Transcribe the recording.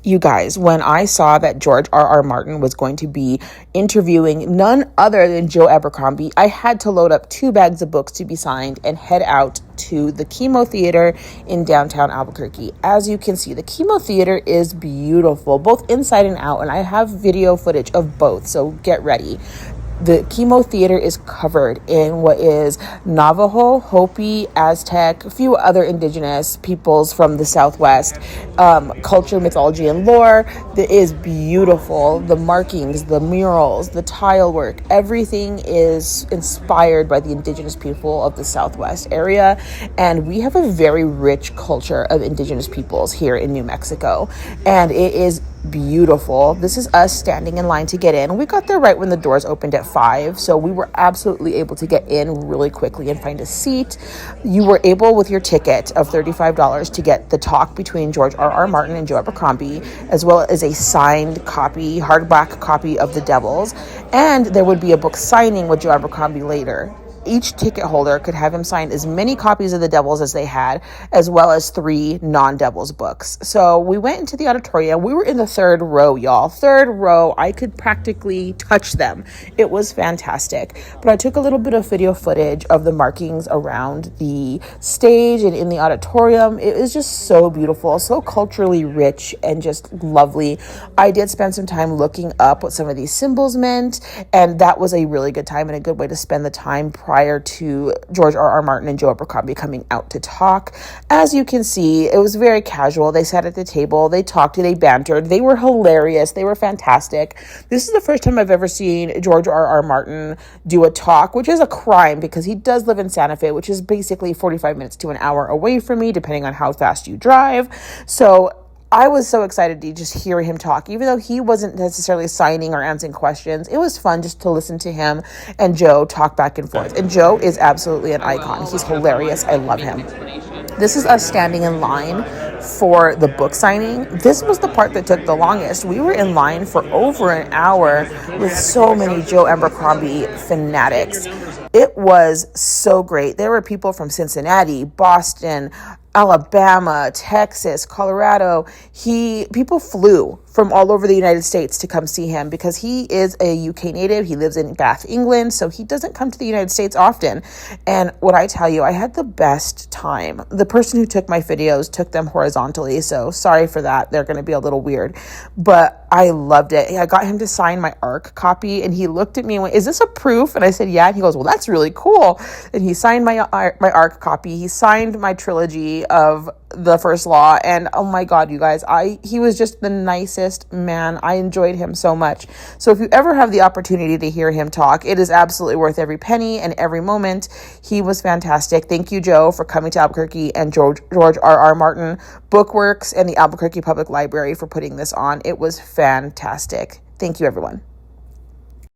You guys, when I saw that George R.R. Martin was going to be interviewing none other than Joe Abercrombie, I had to load up 2 bags of books to be signed and head out to the Kimo Theater in downtown Albuquerque. As you can see, the Kimo Theater is beautiful, both inside and out, and I have video footage of both, so get ready. The Kimo Theater is covered in what is Navajo, Hopi, Aztec, a few other indigenous peoples from the Southwest, culture, mythology, and lore. That is beautiful. The markings, the murals, the tile work, everything is inspired by the indigenous people of the Southwest area. And we have a very rich culture of indigenous peoples here in New Mexico. And it is beautiful. This is us standing in line to get in. We got there right when the doors opened at 5, so we were absolutely able to get in really quickly and find a seat. You were able, with your ticket of $35, to get the talk between George R.R. Martin and Joe Abercrombie, as well as a signed copy, hardback copy of The Devils, and there would be a book signing with Joe Abercrombie later. Each ticket holder could have him sign as many copies of The Devils as they had, as well as 3 non-Devils books. So we went into the auditorium. We were in the 3rd row, y'all. 3rd row. I could practically touch them. It was fantastic. But I took a little bit of video footage of the markings around the stage and in the auditorium. It was just so beautiful, so culturally rich and just lovely. I did spend some time looking up what some of these symbols meant, and that was a really good time and a good way to spend the time prior to George R.R. Martin and Joe Abercrombie coming out to talk. As you can see, it was very casual. They sat at the table, they talked, they bantered, they were hilarious, they were fantastic. This is the first time I've ever seen George R.R. Martin do a talk, which is a crime because he does live in Santa Fe, which is basically 45 minutes to an hour away from me, depending on how fast you drive. So I was so excited to just hear him talk, even though he wasn't necessarily signing or answering questions. It was fun just to listen to him and Joe talk back and forth. And Joe is absolutely an icon. He's hilarious. I love him. This is us standing in line for the book signing. This was the part that took the longest. We were in line for over an hour with so many Joe Abercrombie fanatics. It was so great. There were people from Cincinnati, Boston, Alabama, Texas, Colorado. People flew from all over the United States to come see him because he is a UK native. He lives in Bath, England, so he doesn't come to the United States often. And what I tell you, I had the best time. The person who took my videos took them horizontally, so sorry for that. They're going to be a little weird, but I loved it. I got him to sign my ARC copy, and he looked at me and went, "Is this a proof?" And I said, "Yeah." And he goes, "Well, that's really cool." And he signed my ARC copy. He signed my trilogy of The First Law, and oh my God, you guys, he was just the nicest man. I enjoyed him so much. So if you ever have the opportunity to hear him talk, it is absolutely worth every penny and every moment. He was fantastic. Thank you, Joe, for coming to Albuquerque, and George R.R. Martin Bookworks and the Albuquerque Public Library for putting this on. It was fantastic. Thank you, everyone.